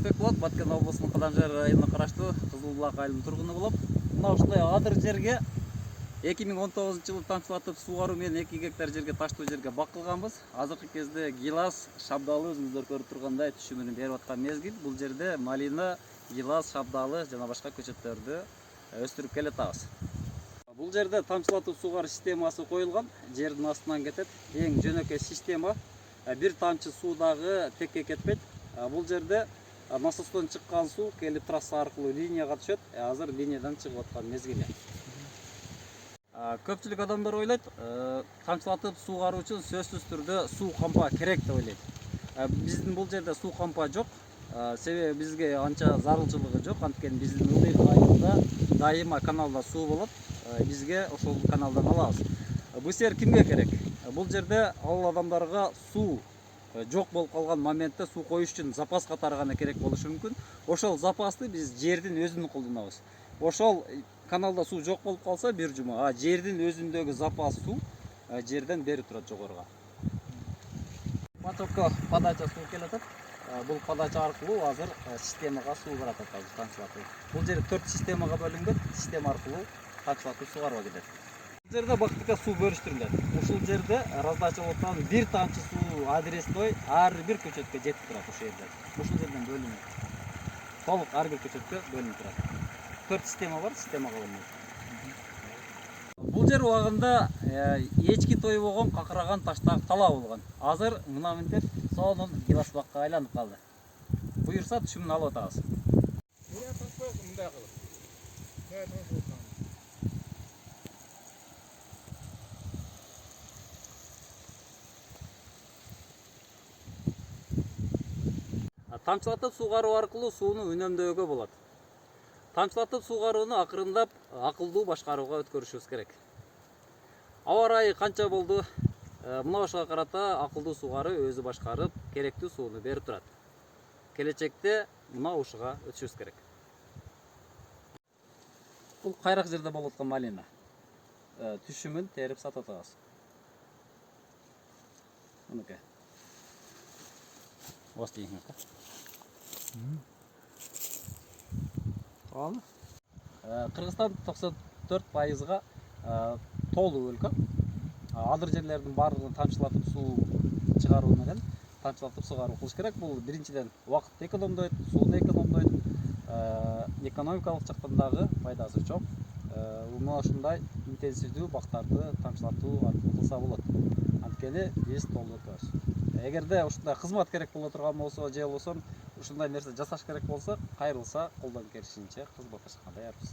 Жомартбек болот, Баткен облусунун Кыданжар районуна караштуу Кызыл Булак айылынын тургуну болуп, мына ушундай адыр жерге 2019-жылы тамчылатып сугаруу менен 2 гектар жерге таштуу жерге бак кылганбыз. Азыркы кезде гилас, шабдалы өзүңүздөр көрүп тургандай түшүмүнүн берип аткан мезгил. Бул жерде малина, гилас, шабдалы жана башка көчөттөрдү өстүрүп келатабыз. Бул жерде тамчылатып сугаруу системасы коюлган, жердин астынан кетет. Эң жөнөкөй система. Бир тамчы суу дагы текке кетпейт. Бул жерде насостон чыккан суу келип трасса аркылуу линияга түшөт. Азыр линиядан чыгып аткан мезгили. Көпчүлүк адамдар ойлойт, тамчылатып сугаруу үчүн сөзсүз түрдө суу кампа керек деп ойлойт. Биздин бул жерде суу кампа жок. Себеби бизге анча зарылчылыгы жок. Анткени биздин ылдый айылда дайыма каналда суу болот. Бизге ошол каналдан алабыз. Бул жер кимге керек? Бул жерде ал адамдарга суу жок болуп калган моментте суу коюш үчүн запас катары гана керек болушу мүмкүн. Ошол запасты биз жердин өзүнөн колдонобуз. Ошол каналда суу жок болуп калса бир жума, жердин өзүндөгү запас суу жерден берип турат жогоруга. Потокко подача суу келатат. Бул подача аркылуу азыр системага суу барат атабыз тамчылатып. Бул жер 4 системага бөлүнгөн. Система аркылуу тамчылатып суугарууга кетет. Бул жерде бактыка суу бөлүштүрүлөт. Ушул жерде раздача болуп турган бир тамчы суу адрестой ар бир көчөткө жетип турат ошол жерде. Ушул жерден бөлүнөт. Толук ар бир көчөткө бөлүнүп турат. 4 система бар, системага бөлүнөт. Бул жер убагында эчки тойбогон какыраган таштак талаа болгон. Азыр мына мынтип сонун гилас бакка айланып калды. Буюрса түшүмүн алып атабыз. Тамчылатып суугаруу аркылуу сууну үнөмдөөгө болот. Тамчылатып суугарууну акырындап акылдуу башкарууга өткөрүшүбүз керек. Аба ырайы канча болду? Мына ошого карата акылдуу суугаруу өзү башкарып, керектүү сууну берип турат. Келечекте мына ушуга өтүшүбүз керек. Бул кайрак жерде болуп аткан малина. Түшүмүн терип сатып атабыз. Мынакей. Остигенько. Кыргызстан 94%-га тоолуу өлкө. Адыр жерлердин баардыгын тамчылатып суу чыгаруу менен тамчылатып суугаруу кылыш керек. Бул биринчиден убакытты экономдойт, сууну экономдойт, экономикалык жактан дагы пайдасы чоң. Мына ушундай интенсивдүү бактарды тамчылатуу аркылуу кылса болот. Анткени биз тоолуу өлкөбүз. Эгерде ушундай кызмат керек боло турган болсо, же болбосо ушундай нерсе жасаш керек болсо, кайрылса колдон келишинче кызматташканга даярбыз.